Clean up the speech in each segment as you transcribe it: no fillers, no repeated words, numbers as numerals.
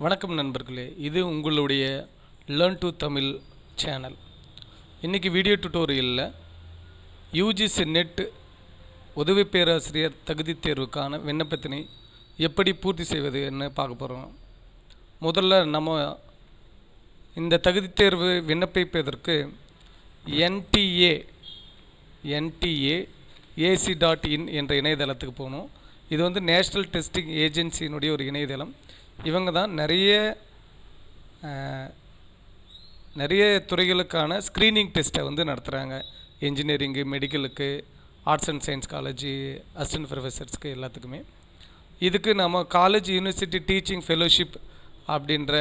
வணக்கம் நண்பர்களே, இது உங்களுடைய லேர்ன் டு தமிழ் சேனல். இன்றைக்கி வீடியோ டுட்டோரியலில் யூஜிசி நெட் உதவி பேராசிரியர் தகுதி தேர்வுக்கான விண்ணப்பத்தினை எப்படி பூர்த்தி செய்வது என்ன பார்க்க போகிறோம். முதல்ல நம்ம இந்த தகுதி தேர்வு விண்ணப்பிப்பதற்கு NTA.ac.in என்ற இணையதளத்துக்கு போகணும். இது வந்து நேஷ்னல் டெஸ்டிங் ஏஜென்சியினுடைய ஒரு இணையதளம். இவங்க தான் நிறைய துறைகளுக்கான ஸ்க்ரீனிங் டெஸ்ட்டை வந்து நடத்துகிறாங்க. இன்ஜினியரிங்கு, மெடிக்கலுக்கு, arts and science college, assistant ப்ரொஃபஸர்ஸ்க்கு எல்லாத்துக்குமே. இதுக்கு நம்ம காலேஜ் யூனிவர்சிட்டி டீச்சிங் ஃபெலோஷிப் அப்படின்ற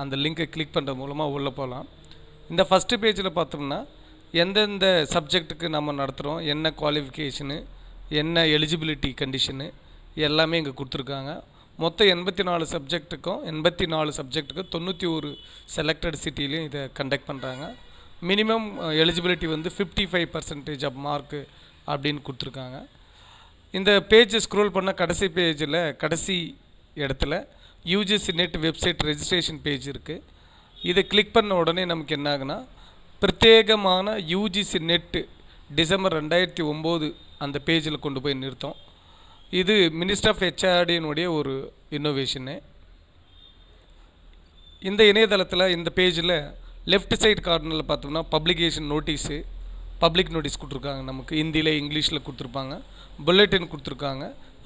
அந்த லிங்கை கிளிக் பண்ணுற மூலமாக உள்ளே போகலாம். இந்த ஃபஸ்ட்டு பேஜில் பார்த்தோம்னா எந்தெந்த சப்ஜெக்ட்டுக்கு நம்ம நடத்துகிறோம், என்ன குவாலிஃபிகேஷனு, என்ன எலிஜிபிலிட்டி கண்டிஷனு எல்லாமே இங்கே கொடுத்துருக்காங்க. மொத்தம் 84 சப்ஜெக்ட்டுக்கும் 91 செலக்டட் சிட்டிலையும் இதை கண்டக்ட் பண்ணுறாங்க. மினிமம் எலிஜிபிலிட்டி வந்து 55% ஆஃப் மார்க்கு அப்படின்னு கொடுத்துருக்காங்க. இந்த பேஜ் ஸ்க்ரோல் பண்ண கடைசி பேஜில் கடைசி இடத்துல UGC net website registration page இருக்குது. இதை கிளிக் பண்ண உடனே நமக்கு என்ன ஆகுனா, பிரத்யேகமான யூஜிசி நெட்டு டிசம்பர் 2009 அந்த பேஜில் கொண்டு போய் நிறுத்தோம். இது மினிஸ்டர் ஆஃப் ஹெச்ஆர்டியினுடைய ஒரு இன்னோவேஷனு. இந்த இணையதளத்தில் இந்த பேஜில் லெஃப்ட் சைடு கார்னரில் பார்த்தோம்னா பப்ளிகேஷன் நோட்டீஸு, பப்ளிக் நோட்டீஸ் கொடுத்துருக்காங்க. நமக்கு ஹிந்தியில் இங்கிலீஷில் கொடுத்துருப்பாங்க. புல்லட்டின் கொடுத்துருக்காங்க.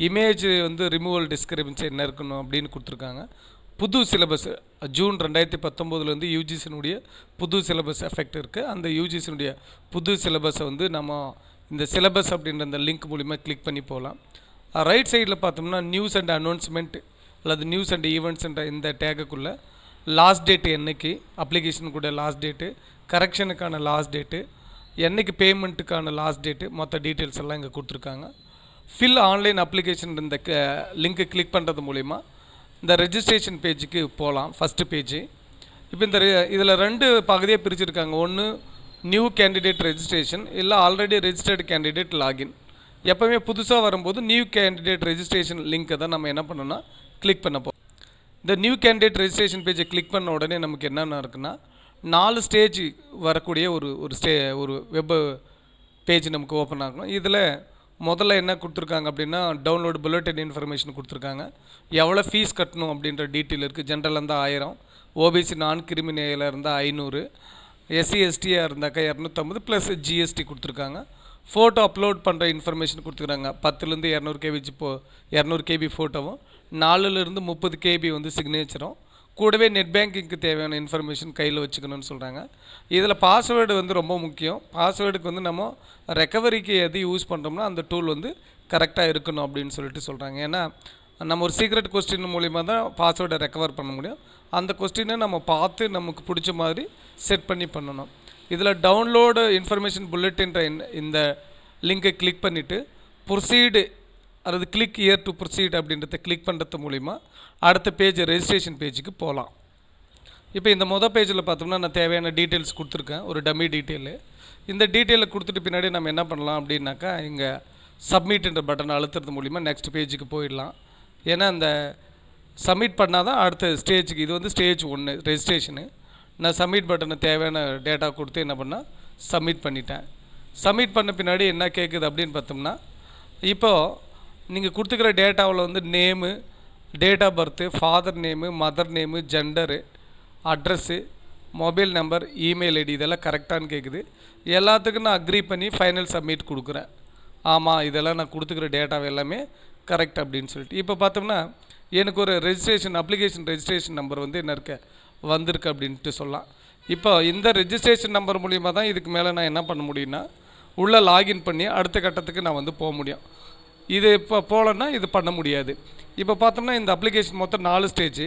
இமேஜ் வந்து ரிமூவல் டிஸ்கிரிபன்சி என்ன இருக்கணும் அப்படின்னு கொடுத்துருக்காங்க. புது சிலபஸ் ஜூன் 2019 யூஜிசினுடைய புது சிலபஸ் எஃபெக்ட் இருக்குது. அந்த யூஜிசினுடைய புது சிலபஸை வந்து நம்ம இந்த சிலபஸ் அப்படின்ற அந்த லிங்க் மூலிமா கிளிக் பண்ணி போகலாம். ரைட் சைடில் பார்த்தோம்னா நியூஸ் அண்ட் அனௌன்ஸ்மெண்ட் அல்லது நியூஸ் அண்ட் ஈவெண்ட்ஸ்ன்ற இந்த டேக்குக்குள்ளே லாஸ்ட் டேட்டு என்றைக்கு, அப்ளிகேஷன் கூட லாஸ்ட் டேட்டு, கரெக்ஷனுக்கான லாஸ்ட் டேட்டு, என்றைக்கு பேமெண்ட்டுக்கான லாஸ்ட் டேட்டு, மொத்த டீட்டெயில்ஸ் எல்லாம் இங்கே கொடுத்துருக்காங்க. ஃபில் ஆன்லைன் அப்ளிகேஷன் இந்த லிங்க்கை கிளிக் பண்ணுறது மூலிமா இந்த ரெஜிஸ்ட்ரேஷன் பேஜுக்கு போகலாம். First page. இப்போ இந்த இதில் 2 பகுதியாக பிரிச்சுருக்காங்க. ஒன்று நியூ கேண்டிடேட் ரெஜிஸ்ட்ரேஷன், இல்லை ஆல்ரெடி ரெஜிஸ்டர்டு கேண்டிடேட் லாகின். எப்போவுமே புதுசாக வரும்போது நியூ கேண்டிடேட் ரெஜிஸ்ட்ரேஷன் லிங்க்கை தான் நம்ம என்ன பண்ணோன்னா கிளிக் பண்ண போகிறோம். இந்த நியூ கேண்டிடேட் ரெஜிஸ்ட்ரேஷன் பேஜை கிளிக் பண்ண உடனே நமக்கு என்னென்ன இருக்குன்னா 4 ஸ்டேஜ் வரக்கூடிய ஒரு வெப் பேஜ் நமக்கு ஓப்பன் ஆகணும். இதில் முதல்ல என்ன கொடுத்துருக்காங்க அப்படின்னா டவுன்லோடு புல்லட்டின் இன்ஃபர்மேஷன் கொடுத்துருக்காங்க. எவ்வளோ ஃபீஸ் கட்டணும் அப்படின்ற டீட்டெயில் இருக்குது. ஜென்ரலாக இருந்தால் 1000, ஓபிசி நான் கிரிமினேயில் இருந்தால் 500, எஸ்சி எஸ்டியாக இருந்தாக்கா 250 ப்ளஸ் ஜிஎஸ்டி கொடுத்துருக்காங்க. ஃபோட்டோ அப்லோட் பண்ணுற இன்ஃபர்மேஷன் கொடுத்துருக்காங்க. 10லேருந்து 200 கேபி ஃபோட்டோவும், 4லேருந்து 30 கேபி வந்து சிக்னேச்சரும், கூடவே நெட் பேங்கிங்க்கு தேவையான இன்ஃபர்மேஷன் கையில் வச்சுக்கணும்னு சொல்கிறாங்க. இதில் பாஸ்வேர்டு வந்து ரொம்ப முக்கியம். பாஸ்வேர்டுக்கு வந்து நம்ம ரெக்கவரிக்கு எது யூஸ் பண்ணுறோம்னா அந்த டூல் வந்து கரெக்டாக இருக்கணும் அப்படின்னு சொல்கிறாங்க. ஏன்னா நம்ம ஒரு சீக்ரெட் கொஸ்டின் மூலிமா தான் பாஸ்வேர்டை ரெக்கவர் பண்ண முடியும். அந்த கொஸ்டினை நம்ம பார்த்து நமக்கு பிடிச்ச மாதிரி செட் பண்ணி பண்ணணும். இதில் டவுன்லோடு இன்ஃபர்மேஷன் புல்லட்டின்ற இந்த லிங்கை கிளிக் பண்ணிவிட்டு ப்ரொசீடு அல்லது கிளிக் இயர் டு ப்ரொசீட் அப்படின்றத கிளிக் பண்ணுறது மூலிமா அடுத்த பேஜ் ரெஜிஸ்ட்ரேஷன் பேஜுக்கு போகலாம். இப்போ இந்த பேஜில் பார்த்தோம்னா நான் தேவையான டீட்டெயில்ஸ் கொடுத்துருக்கேன், ஒரு டம்மி டீட்டெயிலு. இந்த டீட்டெயிலை கொடுத்துட்டு பின்னாடி நம்ம என்ன பண்ணலாம் அப்படின்னாக்கா இங்கே சப்மிட்ன்ற பட்டன் அழுத்துறது மூலிமா நெக்ஸ்ட் பேஜுக்கு போயிடலாம். ஏன்னா இந்த சப்மிட் பண்ணால் தான் அடுத்த ஸ்டேஜுக்கு, இது வந்து ஸ்டேஜ் 1 ரெஜிஸ்ட்ரேஷனு. நான் சப்மிட் பட்டனை தேவையான டேட்டா கொடுத்து என்ன பண்ணால் சப்மிட் பண்ணிட்டேன். சப்மிட் பண்ண பின்னாடி என்ன கேட்குது அப்படின்னு பார்த்தோம்னா, இப்போது நீங்கள் கொடுத்துக்கிற டேட்டாவில் வந்து name, date of birth, father name, mother name, gender, address, mobile number, email ID இதெல்லாம் கரெக்டானு கேட்குது. எல்லாத்துக்கும் நான் அக்ரி பண்ணி ஃபைனல் சப்மிட் கொடுக்குறேன். ஆமாம், இதெல்லாம் நான் கொடுத்துக்கிற டேட்டாவை எல்லாமே கரெக்ட் அப்படின்னு சொல்லிட்டு இப்போ பார்த்தோம்னா எனக்கு ஒரு அப்ளிகேஷன் ரெஜிஸ்ட்ரேஷன் நம்பர் வந்து என்ன வந்திருக்கு அப்படின்ட்டு சொல்லலாம். இப்போ இந்த ரெஜிஸ்ட்ரேஷன் நம்பர் மூலிமா தான் இதுக்கு மேலே நான் என்ன பண்ண முடியும்னா உள்ளே லாகின் பண்ணி அடுத்த கட்டத்துக்கு நான் வந்து போக முடியும். இது இப்போ போகலன்னா இது பண்ண முடியாது. இப்போ பார்த்தோம்னா இந்த அப்ளிகேஷன் மொத்தம் 4 ஸ்டேஜ்.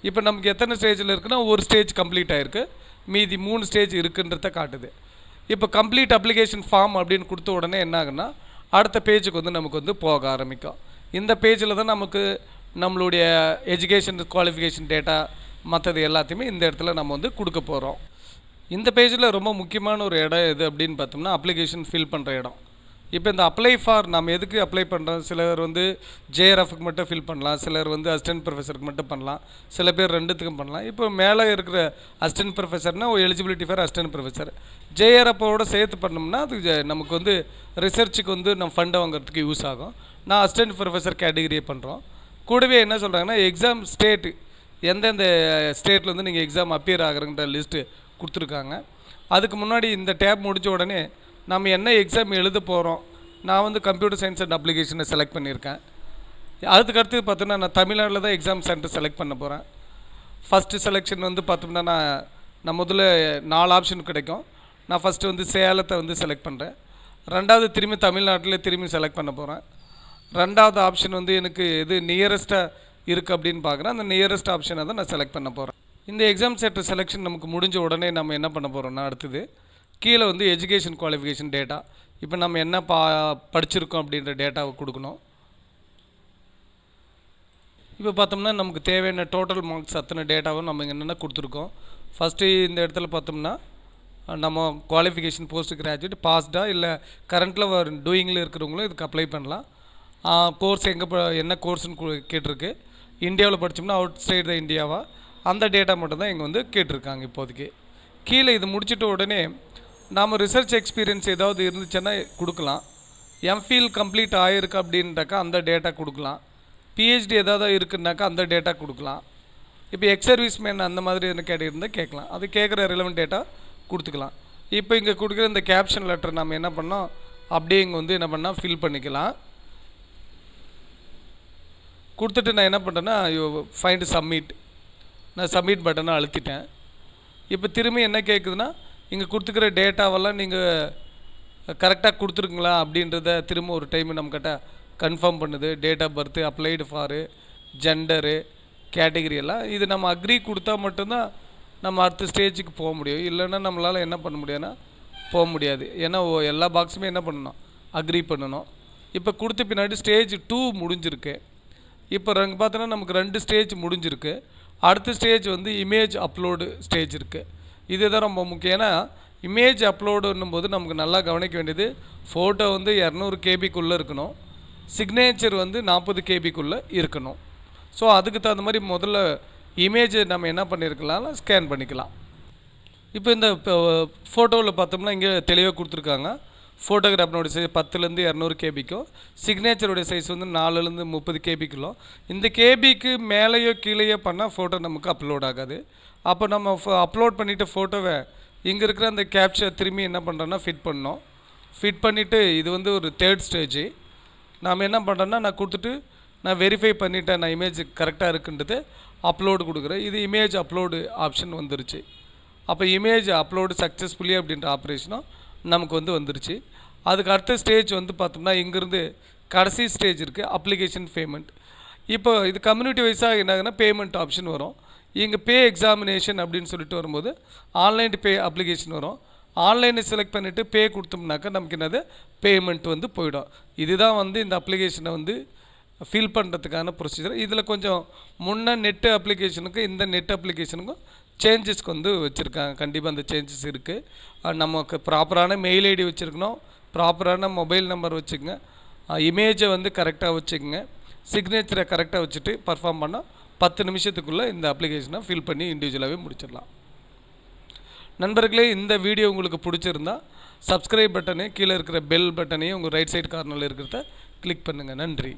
இப்போ நமக்கு எத்தனை ஸ்டேஜில் இருக்குன்னா ஒரு ஸ்டேஜ் கம்ப்ளீட் ஆகிருக்கு, மீதி 3 ஸ்டேஜ் இருக்குன்றத காட்டுது. இப்போ கம்ப்ளீட் அப்ளிகேஷன் ஃபார்ம் அப்படின்னு கொடுத்த உடனே என்ன ஆகுன்னா அடுத்த பேஜுக்கு வந்து நமக்கு வந்து போக ஆரம்பிக்கும். இந்த பேஜில் தான் நமக்கு நம்மளுடைய எஜுகேஷன் குவாலிஃபிகேஷன் டேட்டா மற்றது எல்லாத்தையுமே இந்த இடத்துல நம்ம வந்து கொடுக்க போகிறோம். இந்த பேஜில் ரொம்ப முக்கியமான ஒரு இடம் எது அப்படின்னு பார்த்தோம்னா அப்ளிகேஷன் ஃபில் பண்ணுற இடம். இப்போ இந்த அப்ளை ஃபார் நம்ம எதுக்கு அப்ளை பண்ணுறோம், சிலர் வந்து ஜேஆர்எஃப்க்கு மட்டும் ஃபில் பண்ணலாம், சிலர் வந்து அசிஸ்டன்ட் ப்ரொஃபஸருக்கு மட்டும் பண்ணலாம், சில பேர் ரெண்டுத்துக்கும் பண்ணலாம். இப்போ மேலே இருக்கிற அசிஸ்டன்ட் ப்ரொஃபஸர்னா ஒரு எலிஜிபிலிட்டி ஃபார் அசிஸ்டன்ட் ப்ரொஃபஸர், ஜேஆர்எஃப்போட சேர்த்து பண்ணோம்னா அது நமக்கு வந்து ரிசர்ச்சுக்கு வந்து நம்ம ஃபண்டை வாங்குறதுக்கு யூஸ் ஆகும். நான் அசிஸ்டன்ட் ப்ரொஃபஸர் கேட்டகிரியை பண்ணுறோம். கூடவே என்ன சொல்கிறாங்கன்னா எக்ஸாம் ஸ்டேட்டு எந்தெந்த ஸ்டேட்லேருந்து நீங்கள் எக்ஸாம் அப்பியர் ஆகுறங்கிற லிஸ்ட்டு கொடுத்துருக்காங்க. அதுக்கு முன்னாடி இந்த டேப் முடிஞ்ச உடனே நம்ம என்ன எக்ஸாம் எழுத போகிறோம், நான் வந்து கம்ப்யூட்டர் சயின்ஸ் அண்ட் அப்ளிகேஷனை செலக்ட் பண்ணியிருக்கேன். அதுக்கடுத்து பார்த்தோன்னா நான் தமிழ்நாட்டில் தான் எக்ஸாம் சென்டர் செலக்ட் பண்ண போகிறேன். ஃபஸ்ட்டு செலெக்ஷன் வந்து பார்த்தோம்னா நான் முதல்ல 4 ஆப்ஷன் கிடைக்கும். நான் ஃபஸ்ட்டு வந்து சேலத்தை வந்து செலக்ட் பண்ணுறேன். ரெண்டாவது திரும்பி தமிழ்நாட்டில் திரும்பி செலக்ட் பண்ண போகிறேன். ரெண்டாவது ஆப்ஷன் வந்து எனக்கு எது நியரஸ்ட்டாக இருக்குது அப்படின்னு பார்க்குறேன். அந்த நியரஸ்ட் ஆப்ஷனை தான் நான் செலக்ட் பண்ண போகிறேன். இந்த எக்ஸாம் சென்டர் செலெக்ஷன் நமக்கு முடிஞ்ச உடனே நம்ம என்ன பண்ண போகிறோம்னா அடுத்தது கீழே வந்து எஜுகேஷன் குவாலிஃபிகேஷன் டேட்டா, இப்போ நம்ம என்ன படிச்சிருக்கோம் அப்படின்ற டேட்டாவை கொடுக்கணும். இப்போ பார்த்தோம்னா நமக்கு தேவையான டோட்டல் மார்க்ஸ் அத்தனை டேட்டாவும் நம்ம என்னென்ன கொடுத்துருக்கோம். ஃபஸ்ட்டு இந்த இடத்துல பார்த்தோம்னா நம்ம குவாலிஃபிகேஷன் போஸ்ட் கிராஜுவேட் பாஸ்டா இல்லை கரண்ட்டில் டூயிங்கில் இருக்கிறவங்களும் இதுக்கு அப்ளை பண்ணலாம். கோர்ஸ் என்ன கோர்ஸ்னு கேட்டிருக்கு. இந்தியாவில் படித்தோம்னா அவுட் சைடு த இந்தியாவா அந்த டேட்டா மட்டும் தான் இங்கே வந்து கேட்டிருக்காங்க இப்போதைக்கு. கீழே இது முடிச்சுட்ட உடனே நாம் ரிசர்ச் எக்ஸ்பீரியன்ஸ் ஏதாவது இருந்துச்சுன்னா கொடுக்கலாம். எம்ஃபில் கம்ப்ளீட் ஆகிருக்கு அப்படின்ட்டாக்கா அந்த டேட்டா கொடுக்கலாம். பிஹெச்டி ஏதாவது இருக்குன்னாக்கா அந்த டேட்டா கொடுக்கலாம். இப்போ எக்ஸ் மேன் அந்த மாதிரி என்ன கேட்டிருந்தால் கேட்கலாம். அது கேட்குற ரிலவெண்ட் டேட்டா கொடுத்துக்கலாம். இப்போ இங்கே கொடுக்குற இந்த கேப்ஷன் லெட்டர் நம்ம என்ன பண்ணோம் அப்படியே இங்கே வந்து என்ன பண்ணால் ஃபில் பண்ணிக்கலாம். கொடுத்துட்டு நான் என்ன பண்ணுறேன்னா ஃபைண்ட் சப்மிட், நான் சப்மிட் பட்டனை அழுத்திட்டேன். இப்போ திரும்பி என்ன கேட்குதுன்னா இங்கே கொடுத்துக்கிற டேட்டாவெல்லாம் நீங்கள் கரெக்டாக கொடுத்துருக்குங்களா அப்படின்றத திரும்ப ஒரு டைம் நம்மக்கிட்ட கன்ஃபார்ம் பண்ணுது. Date of birth, applied for, gender, category எல்லாம் இது நம்ம அக்ரி கொடுத்தா மட்டும்தான் நம்ம அடுத்த ஸ்டேஜுக்கு போக முடியும். இல்லைன்னா நம்மளால் என்ன பண்ண முடியும்னா போக முடியாது. ஏன்னா எல்லா பாக்ஸுமே என்ன பண்ணணும், அக்ரி பண்ணணும். இப்போ கொடுத்த பின்னாடி ஸ்டேஜ் 2 முடிஞ்சிருக்கு. இப்போ பார்த்தோன்னா நமக்கு 2 ஸ்டேஜ் முடிஞ்சிருக்கு. அடுத்த ஸ்டேஜ் வந்து இமேஜ் அப்லோடு ஸ்டேஜ் இருக்குது. இது தான் ரொம்ப முக்கியம். ஏன்னா இமேஜ் அப்லோடுன்னும் போது நமக்கு நல்லா கவனிக்க வேண்டியது ஃபோட்டோ வந்து 200 கேபிக்குள்ளே இருக்கணும், சிக்னேச்சர் வந்து 40 கேபிக்குள்ளே இருக்கணும். ஸோ அதுக்கு தகுந்த மாதிரி முதல்ல இமேஜை நம்ம என்ன பண்ணியிருக்கலாம், ஸ்கேன் பண்ணிக்கலாம். இப்போ இந்த ஃபோட்டோவில் பார்த்தோம்னா இங்கே தெளிவாக கொடுத்துருக்காங்க. ஃபோட்டோகிராஃபனோட சைஸ் 10லேருந்து 200 கேபிக்கும், சிக்னேச்சருடைய சைஸ் வந்து 4லேருந்து 30 கேபிக்குள்ளோ. இந்த கேபிக்கு மேலேயோ கீழேயோ பண்ணால் ஃபோட்டோ நமக்கு அப்லோட் ஆகாது. அப்போ நம்ம அப்லோட் பண்ணிவிட்டு ஃபோட்டோவை இங்கே இருக்கிற அந்த கேப்சர் திரும்பி என்ன பண்ணுறோன்னா ஃபிட் பண்ணோம். ஃபிட் பண்ணிவிட்டு இது வந்து ஒரு 3rd ஸ்டேஜ். நாம் என்ன பண்ணுறோன்னா நான் கொடுத்துட்டு நான் வெரிஃபை பண்ணிவிட்டேன், நான் இமேஜ் கரெக்டாக இருக்குன்றது அப்லோடு கொடுக்குறேன். இது இமேஜ் அப்லோடு ஆப்ஷன் வந்துருச்சு. அப்போ இமேஜ் அப்லோடு சக்ஸஸ்ஃபுல்லி அப்படின்ற ஆப்ரேஷனும் நமக்கு வந்து வந்துருச்சு. அதுக்கு அடுத்த ஸ்டேஜ் வந்து பார்த்தோம்னா இங்கேருந்து கடைசி ஸ்டேஜ் இருக்குது, அப்ளிகேஷன் பேமெண்ட். இப்போ இது கம்யூனிட்டி வைஸாக என்னாகுன்னா பேமெண்ட் ஆப்ஷன் வரும். இங்கே பே எக்ஸாமினேஷன் அப்படின்னு சொல்லிட்டு வரும்போது ஆன்லைன் பே அப்ளிகேஷன் வரும். ஆன்லைனை செலக்ட் பண்ணிவிட்டு பே கொடுத்தோம்னாக்கா நமக்கு என்னது பேமெண்ட் வந்து போயிடும். இதுதான் வந்து இந்த அப்ளிகேஷனை வந்து ஃபில் பண்ணுறதுக்கான ப்ரொசீஜர். இதில் கொஞ்சம் முன்ன நெட்டு அப்ளிகேஷனுக்கும் இந்த நெட் அப்ளிகேஷனுக்கும் சேஞ்சஸ்க்கு வந்து வச்சுருக்காங்க. கண்டிப்பாக அந்த சேஞ்சஸ் இருக்குது. நமக்கு ப்ராப்பரான மெயில் ஐடி வச்சுருக்கணும், ப்ராப்பரான மொபைல் நம்பர் வச்சுக்கோங்க, இமேஜை வந்து கரெக்டாக வச்சுக்கோங்க, சிக்னேச்சரை கரெக்டாக வச்சுட்டு பர்ஃபார்ம் பண்ணால் 10 நிமிஷத்துக்குள்ளே இந்த அப்ளிகேஷனை ஃபில் பண்ணி இண்டிவிஜுவலாகவே முடிச்சிடலாம். நண்பர்களே, இந்த வீடியோ உங்களுக்கு பிடிச்சிருந்தா சப்ஸ்கிரைப் பட்டனே கீழே இருக்கிற பெல் பட்டனையும் உங்கள் ரைட் சைடு கார்னரில் இருக்கிறத கிளிக் பண்ணுங்கள். நன்றி.